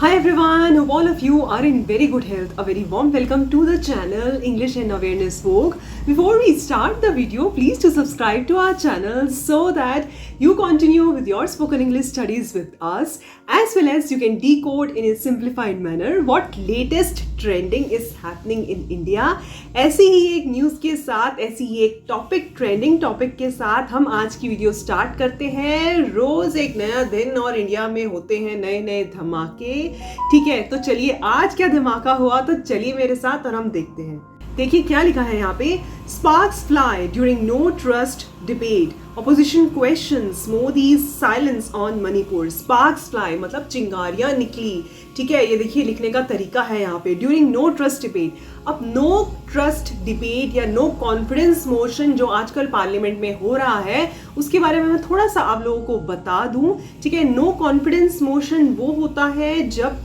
Hi everyone, hope all of you are in very good health. A very warm welcome to the channel English and Awareness Vogue. Before we start the video, please to subscribe to our channel so that you continue with your spoken English studies with us, as well as you can decode in a simplified manner what latest trending is happening in India. ऐसी ही एक news के साथ, ऐसी ही एक trending topic के साथ हम आज की वीडियो स्टार्ट करते हैं। रोज एक नया दिन और इंडिया में होते हैं नए नए धमाके। ठीक है, तो चलिए आज क्या धमाका हुआ, तो चलिए मेरे साथ और हम देखते हैं। देखिए क्या लिखा है यहाँ पे, sparks fly during no trust debate, opposition questions Modi's silence on Manipur. Sparks fly मतलब चिंगारियां निकली। ठीक है, ये देखिए लिखने का तरीका है यहाँ पे, ड्यूरिंग नो ट्रस्ट डिबेट। अब नो ट्रस्ट डिबेट या नो कॉन्फिडेंस मोशन जो आजकल पार्लियामेंट में हो रहा है, उसके बारे में मैं थोड़ा सा आप लोगों को बता दूं। ठीक है, नो कॉन्फिडेंस मोशन वो होता है जब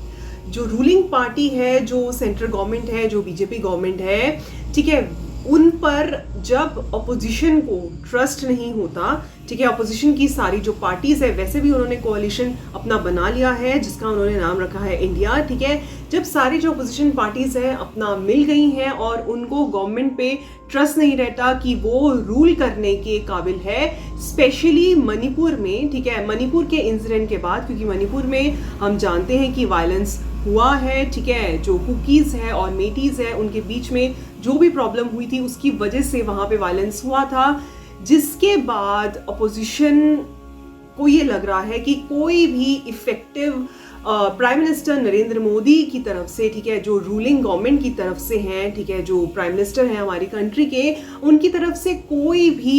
जो रूलिंग पार्टी है, जो सेंट्रल गवर्नमेंट है, जो बीजेपी गवर्नमेंट है, ठीक है, उन पर जब अपोजिशन को ट्रस्ट नहीं होता। ठीक है, अपोजिशन की सारी जो पार्टीज है, वैसे भी उन्होंने कोalition अपना बना लिया है जिसका उन्होंने नाम रखा है इंडिया। ठीक है, जब सारी जो अपोजिशन पार्टीज हैं अपना मिल गई हैं और उनको गवर्नमेंट पे ट्रस्ट नहीं रहता कि वो रूल करने के काबिल है, स्पेशली मणिपुर में। ठीक है, मणिपुर के इंसिडेंट के बाद, क्योंकि मणिपुर में हम जानते हैं कि वायलेंस हुआ है। ठीक है, जो कुकीज़ है और मेटीज़ है उनके बीच में जो भी प्रॉब्लम हुई थी उसकी वजह से वहाँ पे वायलेंस हुआ था, जिसके बाद अपोजिशन को ये लग रहा है कि कोई भी effective prime minister Narendra Modi की तरफ से, ठीक है, जो रूलिंग गवर्नमेंट की तरफ से हैं, ठीक है, जो प्राइम मिनिस्टर हैं हमारी कंट्री के, उनकी तरफ से कोई भी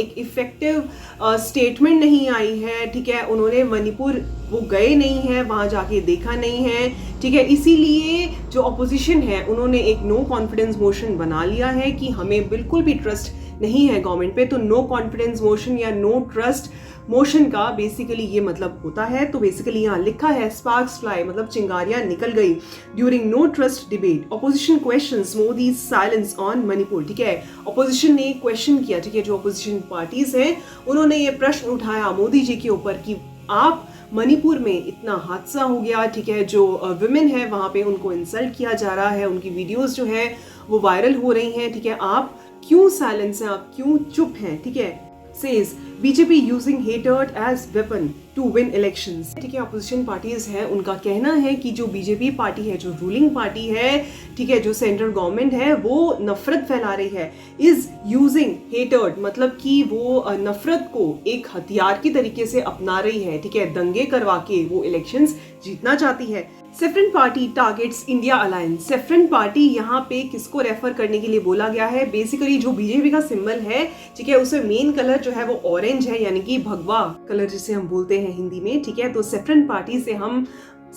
एक इफेक्टिव स्टेटमेंट नहीं आई है। ठीक है, उन्होंने मणिपुर वो गए नहीं हैं, वहाँ जाके देखा नहीं है। ठीक है, इसीलिए जो अपोजिशन है उन्होंने एक नो कॉन्फिडेंस मोशन बना लिया है कि हमें बिल्कुल भी ट्रस्ट नहीं है गवर्नमेंट पे। तो नो कॉन्फिडेंस मोशन या नो ट्रस्ट मोशन का बेसिकली ये मतलब होता है। तो बेसिकली यहाँ लिखा है स्पार्क्स फ्लाई मतलब चिंगारियां निकल गई during no trust debate, opposition questions Modi silence on Manipur. ठीक है, ऑपोजिशन ने क्वेश्चन किया, ठीक है, जो ऑपोजिशन पार्टीज हैं उन्होंने ये प्रश्न उठाया मोदी जी के ऊपर कि आप मणिपुर में इतना हादसा हो गया, ठीक है, जो विमेन है वहाँ पे उनको इंसल्ट किया जा रहा है, उनकी वीडियोस जो है वो वायरल हो रही हैं। ठीक है, आप क्यों साइलेंस हैं, आप क्यों चुप हैं। ठीक है, says BJP using hatred as weapon to win elections. ठीक है, अपोजिशन पार्टीज हैं, उनका कहना है कि जो बीजेपी पार्टी है, जो रूलिंग पार्टी है, ठीक है, जो सेंट्रल गवर्नमेंट है, वो नफरत फैला रही है। इज यूजिंग हेटर्ड मतलब कि वो नफरत को एक हथियार की तरीके से अपना रही है। ठीक है, दंगे करवा के वो इलेक्शंस जीतना चाहती है। Saffron party targets India alliance. Saffron party यहाँ पे किसको रेफर करने के लिए बोला गया है, बेसिकली जो बीजेपी का सिंबल है, ठीक है, उसमें मेन कलर जो है वो ऑरेंज है, यानी कि भगवा कलर जिसे हम बोलते हैं हिंदी में। ठीक है, तो सेफ्रन पार्टी से हम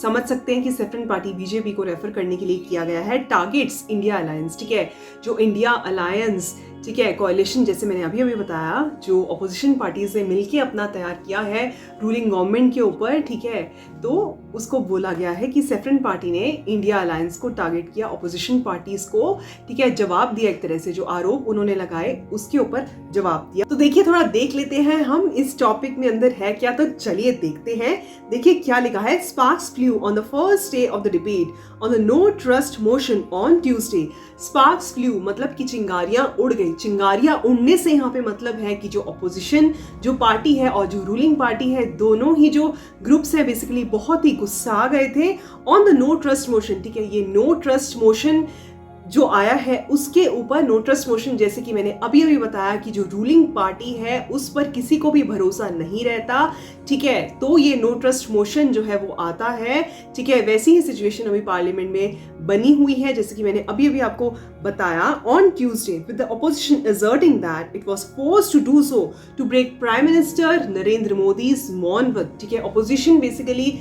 समझ सकते हैं कि सेफ्रन पार्टी बीजेपी को रेफर करने के लिए किया गया है। Targets India alliance. ठीक है, जो इंडिया अलायंस, ठीक है, कोalition जैसे मैंने अभी अभी बताया, जो अपोजिशन पार्टीज ने मिलके अपना तैयार किया है रूलिंग गवर्नमेंट के ऊपर। ठीक है, तो उसको बोला गया है कि सेफ्रन पार्टी ने इंडिया अलायंस को टारगेट किया, अपोजिशन पार्टीज को, ठीक है, जवाब दिया। एक तरह से जो आरोप उन्होंने लगाए उसके ऊपर जवाब दिया। तो देखिए थोड़ा देख लेते हैं हम इस टॉपिक में अंदर है क्या, तो चलिए देखते हैं। देखिए क्या लिखा है, sparks flew on the first day of the debate on the no trust motion on Tuesday. Sparks flew मतलब कि चिंगारियां उड़ गई। चिंगारियां उड़ने से यहाँ पे मतलब है कि जो अपोजिशन जो पार्टी है और जो रूलिंग पार्टी है, दोनों ही जो ग्रुप्स है बेसिकली बहुत ही गुस्सा आ गए थे on the no trust motion. ठीक है, ये नो ट्रस्ट मोशन जो आया है उसके ऊपर, नो ट्रस्ट मोशन जैसे कि मैंने अभी अभी बताया कि जो रूलिंग पार्टी है उस पर किसी को भी भरोसा नहीं रहता। ठीक है, तो ये नो ट्रस्ट मोशन जो है वो आता है। ठीक है, वैसी ही सिचुएशन अभी पार्लियामेंट में बनी हुई है जैसे कि मैंने अभी अभी आपको बताया। On Tuesday with the opposition asserting that it was forced to do so to break prime minister Narendra Modi's मौन व्रत। ठीक है, ऑपोजिशन बेसिकली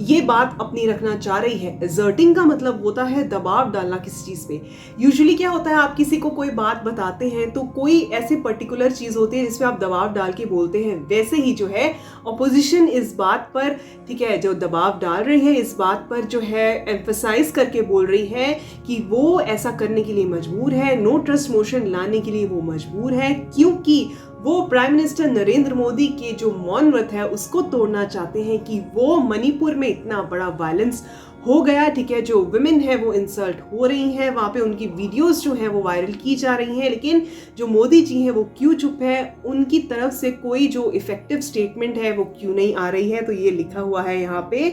ये बात अपनी रखना चाह रही है। एजर्टिंग का मतलब होता है दबाव डालना किसी चीज पे। यूजुअली क्या होता है, आप किसी को कोई बात बताते हैं तो कोई ऐसी पर्टिकुलर चीज होती है जिसपे आप दबाव डाल के बोलते हैं। वैसे ही जो है ऑपोजिशन इस बात पर, ठीक है, जो दबाव डाल रही है, इस बात पर जो है एम्फसाइज करके बोल रही है कि वो ऐसा करने के लिए मजबूर है, नो ट्रस्ट मोशन लाने के लिए वो मजबूर है, क्योंकि वो प्राइम मिनिस्टर नरेंद्र मोदी के जो मौन व्रत है उसको तोड़ना चाहते हैं कि वो मणिपुर में इतना बड़ा वायलेंस हो गया, ठीक है, जो विमेन है वो इंसल्ट हो रही हैं, वहाँ पे उनकी वीडियोस जो हैं वो वायरल की जा रही हैं, लेकिन जो मोदी जी हैं वो क्यों चुप है, उनकी तरफ से कोई जो इफेक्टिव स्टेटमेंट है वो क्यों नहीं आ रही है। तो ये लिखा हुआ है यहाँ पे,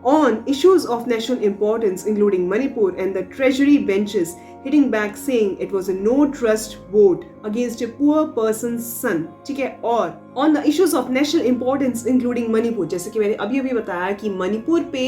on issues of national importance including Manipur and the treasury benches hitting back saying it was a no trust vote against a poor person's son, ठीक है। और on the issues of national importance including Manipur, जैसे कि मैंने अभी बताया कि मणिपुर पे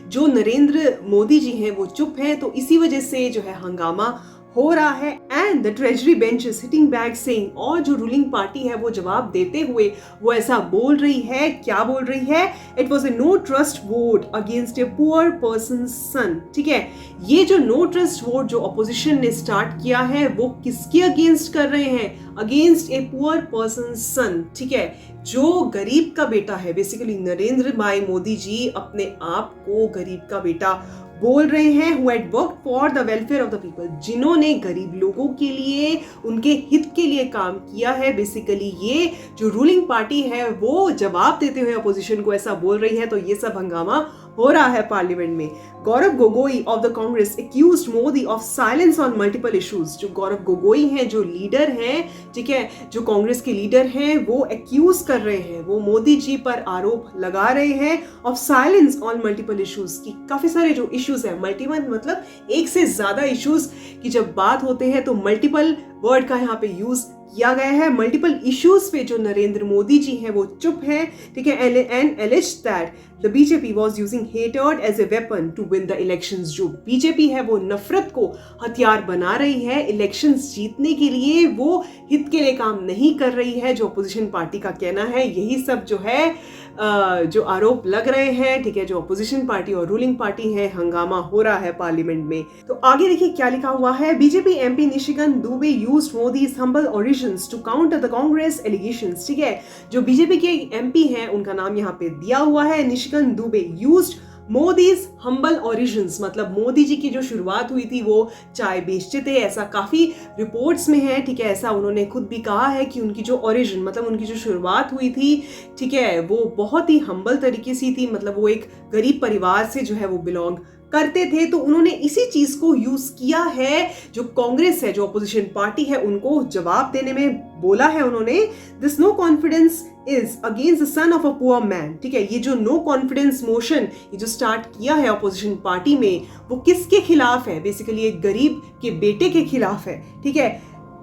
जो नरेंद्र मोदी जी हैं वो चुप हैं, तो इसी वजह से जो है हंगामा हो रहा है। And the treasury bench is hitting back saying, और जो रूलिंग पार्टी है वो जवाब देते हुए वो ऐसा बोल रही है, क्या बोल रही है, it was a no trust vote against a poor person son, ठीक है। ये जो नो ट्रस्ट वोट जो अपोजिशन ने स्टार्ट किया है वो किसके अगेंस्ट कर रहे हैं, against a poor person son, ठीक है, जो गरीब का बेटा है। बेसिकली नरेंद्र भाई मोदी जी अपने आप को गरीब का बेटा बोल रहे हैं, who had worked for the welfare of the people, जिन्होंने गरीब लोगों के लिए, उनके हित के लिए काम किया है। बेसिकली ये जो रूलिंग पार्टी है वो जवाब देते हुए अपोजिशन को ऐसा बोल रही है, तो ये सब हंगामा हो रहा है पार्लियामेंट में। Gaurav Gogoi of the Congress accused Modi of silence on multiple issues. जो गौरव गोगोई हैं, जो लीडर हैं, ठीक है, जो कांग्रेस के लीडर हैं, वो एक्यूज कर रहे हैं, वो मोदी जी पर आरोप लगा रहे हैं of silence on multiple issues की काफी सारे जो इश्यूज है, मल्टीपल मतलब एक से ज्यादा इश्यूज की जब बात होते हैं तो मल्टीपल वर्ड का यहाँ पे यूज किया गया है। मल्टीपल इश्यूज पे जो नरेंद्र मोदी जी हैं वो चुप हैं, ठीक है, and alleged that the BJP was using hatred as a weapon to win the elections. जो बीजेपी है वो नफरत को हथियार बना रही है इलेक्शंस जीतने के लिए, वो हित के लिए काम नहीं कर रही है, जो अपोजिशन पार्टी का कहना है। यही सब जो है जो आरोप लग रहे हैं, ठीक है, जो अपोजिशन पार्टी और रूलिंग पार्टी है, हंगामा हो रहा है पार्लियामेंट में। तो आगे देखिए क्या लिखा हुआ है, BJP MP Nishikant Dubey used Modi's humble origins to counter the Congress allegations, ठीक है। जो बीजेपी के एमपी हैं उनका नाम यहाँ पे दिया हुआ है, Nishikant Dubey used Modi's humble origins, मतलब मोदी जी की जो शुरुआत हुई थी वो चाय बेचते थे, ऐसा काफी रिपोर्ट्स में है, ठीक है। ऐसा उन्होंने खुद भी कहा है कि उनकी जो ओरिजिन मतलब उनकी जो शुरुआत हुई थी, ठीक है, वो बहुत ही हम्बल तरीके से थी, मतलब वो एक गरीब परिवार से जो है वो बिलोंग करते थे। तो उन्होंने इसी चीज को यूज किया है, जो कांग्रेस है, जो अपोजिशन पार्टी है, उनको जवाब देने में बोला है उन्होंने, this no confidence is against the son of a poor man, ठीक है। ये जो नो कॉन्फिडेंस मोशन ये जो स्टार्ट किया है अपोजिशन पार्टी में, वो किसके खिलाफ है, बेसिकली एक गरीब के बेटे के खिलाफ है, ठीक है।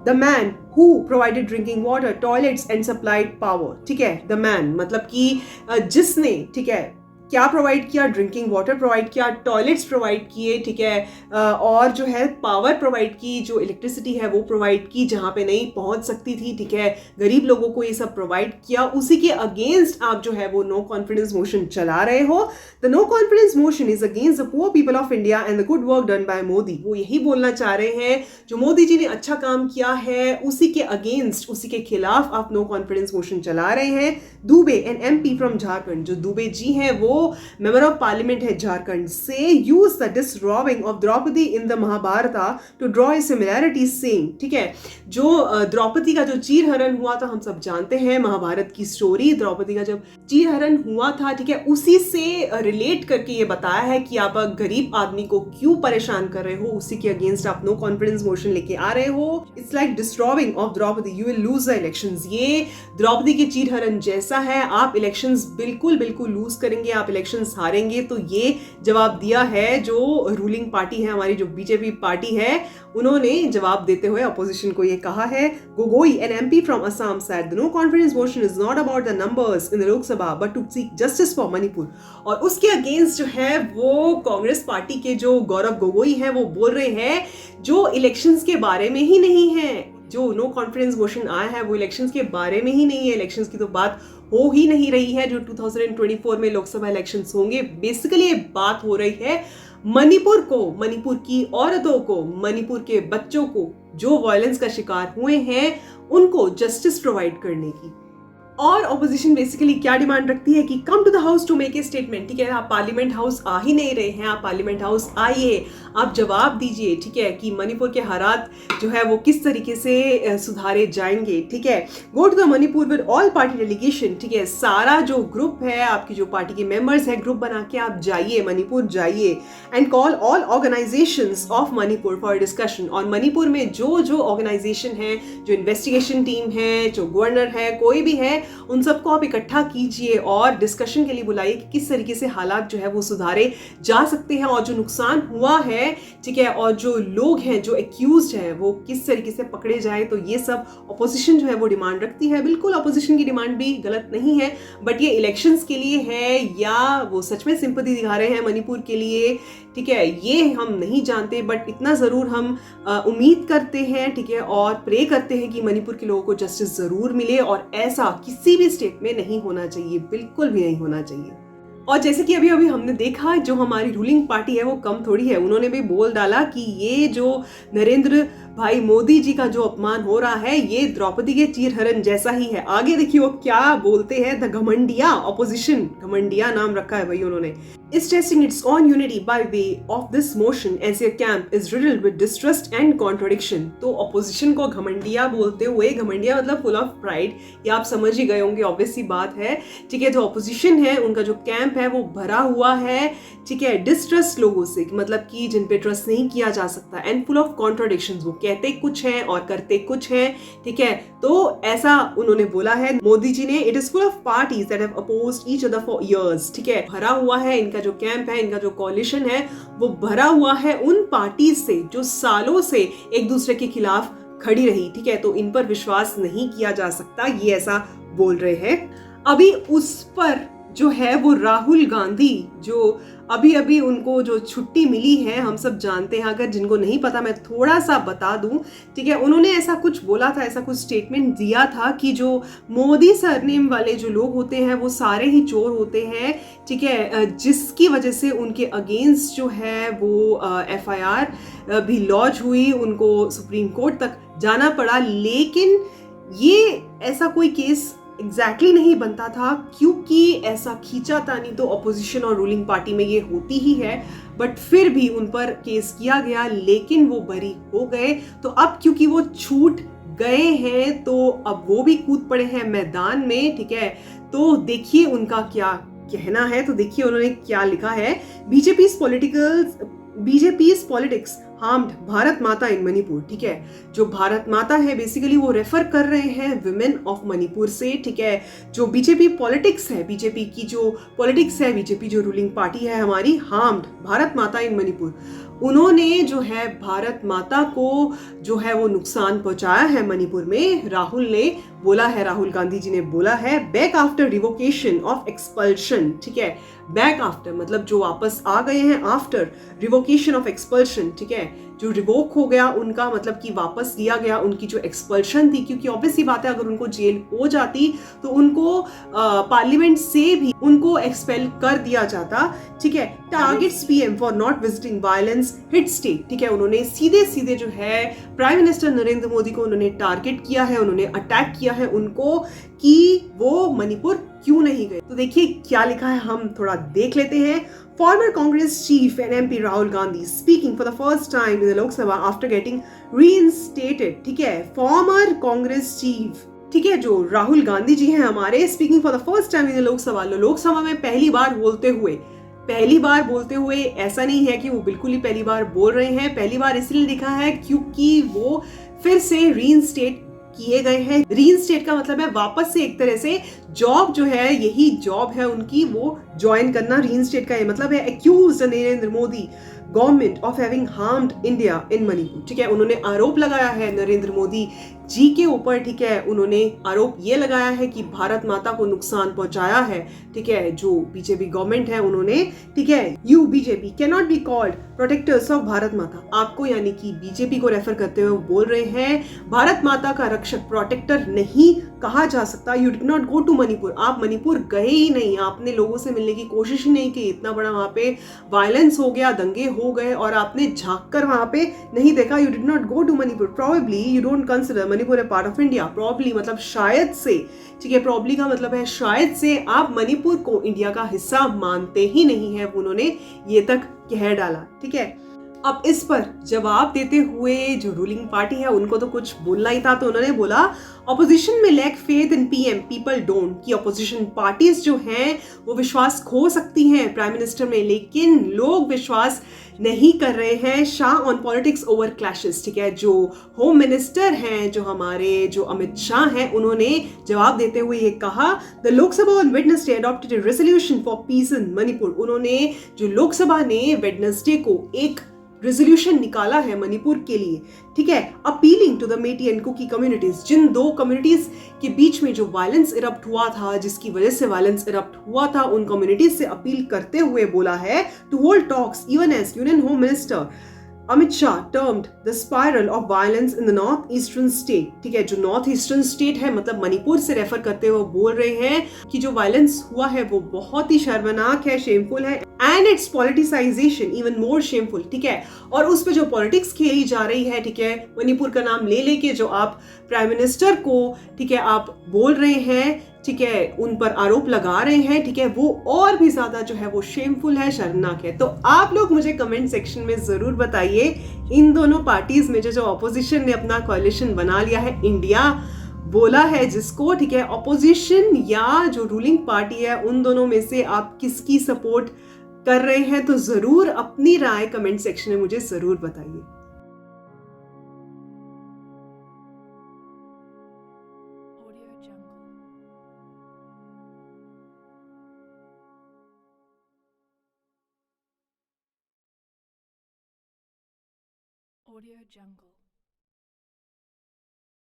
The man who provided drinking water, toilets and supplied power, ठीक है। द मैन मतलब कि जिसने, ठीक है, क्या प्रोवाइड किया, ड्रिंकिंग वाटर प्रोवाइड किया, टॉयलेट्स प्रोवाइड किए, ठीक है, और जो है पावर प्रोवाइड की, जो इलेक्ट्रिसिटी है वो प्रोवाइड की जहाँ पे नहीं पहुँच सकती थी, ठीक है, गरीब लोगों को ये सब प्रोवाइड किया, उसी के अगेंस्ट आप जो है वो नो कॉन्फिडेंस मोशन चला रहे हो। The no confidence motion is against the poor people of India and the good work done by Modi. वो यही बोलना चाह रहे हैं, जो मोदी जी ने अच्छा काम किया है उसी के अगेंस्ट, उसी के खिलाफ आप नो कॉन्फिडेंस मोशन चला रहे हैं। Dubey an MP from Jharkhand, जो दुबे जी हैं वो मेंबर ऑफ पार्लियामेंट है झारखंड से, use the disrobing of Draupadi in the Mahabharata to draw a similarities saying, ठीक है। जो द्रौपदी का जो चीरहरण हुआ था हम सब जानते हैं, महाभारत की स्टोरी, द्रौपदी का जब चीरहरण हुआ था, ठीक है, उसी से रिलेट करके ये बताया है कि आप गरीब आदमी को क्यों परेशान कर रहे हो, उसी के अगेंस्ट आप नो कॉन्फिडेंस मोशन लेके आ रहे हो। It's like disrobing of Draupadi, you will lose the elections. ये द्रौपदी के चीरहरण जैसा है, आप इलेक्शंस बिल्कुल लूज करेंगे, आप इलेक्शंस हारेंगे। तो ये जवाब दिया है जो रूलिंग पार्टी है, हमारी जो बीजेपी पार्टी है, उन्होंने जवाब देते हुए अपोजिशन को ये कहा है। Gogoi an MP from Assam said the no confidence motion is not about the numbers in the Lok Sabha but to seek justice for Manipur. और उसके अगेंस्ट जो है वो कांग्रेस पार्टी के जो गौरव गोगोई है वो बोल रहे हैं जो इलेक्शंस के बारे में ही नहीं है, जो नो कॉन्फिडेंस मोशन आया है वो इलेक्शंस के बारे में ही नहीं है, इलेक्शंस की तो बात हो ही नहीं रही है, जो 2024 में लोकसभा इलेक्शंस होंगे। बेसिकली ये बात हो रही है मणिपुर को, मणिपुर की औरतों को, मणिपुर के बच्चों को जो वायलेंस का शिकार हुए हैं उनको जस्टिस प्रोवाइड करने की। और ऑपोजिशन बेसिकली क्या डिमांड रखती है कि come to the house to make a statement, ठीक है, आप पार्लियामेंट हाउस आ ही नहीं रहे हैं, आप पार्लियामेंट हाउस आइए, आप जवाब दीजिए, ठीक है, कि मणिपुर के हालात जो है वो किस तरीके से सुधारे जाएंगे, ठीक है। Go to the Manipur with all party delegation, ठीक है, सारा जो ग्रुप है, आपकी जो पार्टी के मेंबर्स है, ग्रुप बना के आप जाइए, मणिपुर जाइए, and call all organisations of Manipur for discussion. और मणिपुर में जो जो ऑर्गेनाइजेशन है, जो इन्वेस्टिगेशन टीम है, जो गवर्नर है, कोई भी है, उन सबको आप इकट्ठा कीजिए और डिस्कशन के लिए बुलाइए कि किस तरीके से हालात जो है वो सुधारे जा सकते हैं, और जो नुकसान हुआ है, ठीक है, और जो लोग हैं, जो एक्यूज्ड है, वो किस तरीके से पकड़े जाए। तो ये सब अपोजिशन जो है वो डिमांड रखती है। बिल्कुल अपोजिशन की डिमांड भी गलत नहीं है, बट ये इलेक्शंस के लिए है या वो सच में सिंपैथी दिखा रहे हैं मणिपुर के लिए, ठीक है, ये हम नहीं जानते, बट इतना जरूर हम उम्मीद करते हैं, ठीक है, और प्रे करते हैं कि मणिपुर के लोगों को जस्टिस जरूर मिले, और ऐसा किसी भी स्टेट में नहीं होना चाहिए, बिल्कुल भी नहीं होना चाहिए। और जैसे कि अभी अभी हमने देखा, जो हमारी रूलिंग पार्टी है वो कम थोड़ी है, उन्होंने भी बोल डाला कि ये जो नरेंद्र भाई मोदी जी का जो अपमान हो रहा है, ये द्रौपदी के चीरहरण जैसा ही है। आगे देखिए वो क्या बोलते हैं, द घमंडिया ऑपोजिशन, घमंडिया नाम रखा है भाई उन्होंने, is testing its own unity by way of this motion as your camp is riddled with distrust and contradiction। तो ऑपोजिशन को घमंडिया बोलते हुए, घमंडिया मतलब फुल ऑफ प्राइड, ये आप समझ ही गए होंगे, ऑब्वियस सी बात है, ठीक है। जो ऑपोजिशन है, उनका जो कैंप है वो भरा हुआ है, ठीक है, डिस्ट्रस्ट लोगों से, मतलब कि जिन पे ट्रस्ट नहीं किया जा सकता, एंड फुल ऑफ कॉन्ट्राडिक्शंस, वो कहते कुछ हैं और करते कुछ हैं, ठीक है। तो ऐसा उन्होंने बोला है मोदी जी ने, it is full of parties that have opposed each other for years, ठीक है, भरा हुआ है इनका जो कैंप है, इनका जो कोalition है, वो भरा हुआ है उन पार्टीज से जो सालों से एक दूसरे के खिलाफ खड़ी रही, ठीक है। तो इन पर विश्वास नहीं किया जा सकता, ये ऐसा बोल रहे हैं। अभी उस पर जो है वो राहुल गांधी, जो अभी अभी उनको जो छुट्टी मिली है, हम सब जानते हैं, अगर जिनको नहीं पता मैं थोड़ा सा बता दूं, ठीक है। उन्होंने ऐसा कुछ बोला था, ऐसा कुछ स्टेटमेंट दिया था कि जो मोदी सरनेम वाले जो लोग होते हैं वो सारे ही चोर होते हैं, ठीक है, जिसकी वजह से उनके अगेंस्ट जो है वो FIR भी लॉन्च हुई, उनको सुप्रीम कोर्ट तक जाना पड़ा, लेकिन ये ऐसा कोई केस एग्जैक्टली नहीं बनता था, क्योंकि ऐसा खींचातानी तो अपोजिशन और रूलिंग पार्टी में ये होती ही है, बट फिर भी उन पर केस किया गया, लेकिन वो बरी हो गए। तो अब क्योंकि वो छूट गए हैं, तो अब वो भी कूद पड़े हैं मैदान में, ठीक है। तो देखिए उनका क्या कहना है, तो देखिए उन्होंने क्या लिखा है, बीजेपी's पॉलिटिक्स हार्म्ड भारत माता इन मणिपुर, ठीक है। जो भारत माता है बेसिकली वो रेफर कर रहे हैं विमेन ऑफ मणिपुर से, ठीक है। जो बीजेपी पॉलिटिक्स है, बीजेपी की जो पॉलिटिक्स है, बीजेपी जो रूलिंग पार्टी है हमारी, हार्म्ड भारत माता इन मणिपुर, उन्होंने जो है भारत माता को जो है वो नुकसान पहुंचाया है मणिपुर में। राहुल ने बोला है, राहुल गांधी जी ने बोला है, back after revocation of expulsion, ठीक है, बैक आफ्टर मतलब जो वापस आ गए हैं, आफ्टर रिवोकेशन ऑफ एक्सपल्शन, ठीक है, जो रिवोक हो गया उनका मतलब कि वापस लिया गया उनकी जो एक्सपल्शन थी, क्योंकि ऑब्वियस सी बात है अगर उनको जेल हो जाती तो उनको पार्लियामेंट से भी उनको एक्सपेल कर दिया जाता, ठीक है। Targets PM for not visiting violence hit state, ठीक है, उन्होंने सीधे सीधे जो है प्राइम मिनिस्टर नरेंद्र मोदी को उन्होंने टारगेट किया है, उन्होंने अटैक किया है उनको कि वो मणिपुर क्यों नहीं गए। तो देखिए क्या लिखा है, हम थोड़ा देख लेते हैं। Former Congress chief and MP Rahul Gandhi speaking for the first time in the Lok Sabha after getting reinstated, ठीक है, former Congress chief, ठीक है, जो राहुल गांधी जी हैं हमारे, speaking for the first time in the Lok Sabha, Lok Sabha में पहली बार बोलते हुए, ऐसा नहीं है कि वो बिल्कुल ही पहली बार बोल रहे हैं, पहली बार इसलिए लिखा है क्योंकि वो फिर से रीइंस्टेट किए गए हैं। रीइंस्टेट का मतलब है वापस से एक तरह से जॉब जो है, यही जॉब है उनकी, वो ज्वाइन करना। रीइंस्टेट का ये मतलब है accused Narendra Modi government of having harmed India in Manipur, ठीक है। उन्होंने आरोप लगाया है नरेंद्र मोदी जी के ऊपर, ठीक है, उन्होंने आरोप ये लगाया है कि भारत माता को नुकसान पहुंचाया है, ठीक है, जो बीजेपी गवर्नमेंट है उन्होंने, ठीक है। You BJP can not be called protectors of Bharat माता, आपको यानी कि बीजेपी को रेफर करते हुए बोल रहे हैं भारत माता का रक्षक, प्रोटेक्टर नहीं कहा जा सकता। You did not go to Manipur, आप मणिपुर गए ही नहीं, आपने लोगों से मिलने की कोशिश ही नहीं की, इतना बड़ा वहां पे वायलेंस हो गया, दंगे हो गए और आपने झांक कर वहां पे नहीं देखा। You did not go to Manipur, probably you don't consider Manipur a part of India, probably मतलब शायद से, ठीक है, प्रोबेबली का मतलब है शायद से आप मणिपुर को इंडिया का हिस्सा मानते ही नहीं है, उन्होंने ये तक कह डाला, ठीक है। अब इस पर जवाब देते हुए जो रूलिंग पार्टी है उनको तो कुछ बोलना ही था, तो उन्होंने बोला ऑपोजिशन में lack faith in PM people don't, कि ऑपोजिशन पार्टीज जो हैं वो विश्वास खो सकती हैं प्राइम मिनिस्टर में, लेकिन लोग विश्वास नहीं कर रहे हैं। Shah on politics over clashes, ठीक है। जो होम मिनिस्टर हैं, जो हमारे जो अमित शाह हैं, उन्होंने जवाब देते हुए ये कहा, the Lok Sabha on Wednesday adopted a resolution for peace in Manipur. उन्होंने जो लोकसभा ने वेडनेसडे को एक रेजोल्यूशन निकाला है मणिपुर के लिए, ठीक है, appealing to the Meitei and Kuki communities, जिन दो कम्युनिटीज के बीच में जो वायलेंस इरप्ट हुआ था, जिसकी वजह से वायलेंस इरप्ट हुआ था, उन कम्युनिटीज से अपील करते हुए बोला है to hold talks even as union home minister Amit Shah termed the spiral of violence in the north eastern state, ठीक है। जो नॉर्थ ईस्टर्न स्टेट है, मतलब मणिपुर से रेफर करते हुए बोल रहे हैं कि जो वायलेंस हुआ है वो बहुत ही शर्मनाक है, शेमफुल है, and it's politicisation even more shameful, ठीक है। और उस पर जो पॉलिटिक्स खेली जा रही है, ठीक है, मणिपुर का नाम ले लेके जो आप प्राइम मिनिस्टर को, ठीक है, आप बोल रहे हैं, ठीक है, उन पर आरोप लगा रहे हैं, ठीक है, वो और भी ज्यादा जो है वो शेमफुल है, शर्मनाक है। तो आप लोग मुझे कमेंट सेक्शन में जरूर बताइए, इन दोनों पार्टीज में जो ऑपोजिशन ने अपना कोalition बना लिया है, इंडिया बोला है जिसको, ठीक है, ऑपोजिशन या जो रूलिंग पार्टी है, उन दोनों में से आप किसकी सपोर्ट कर रहे हैं? तो जरूर अपनी राय कमेंट सेक्शन में मुझे जरूर बताइए। Audio Jungle.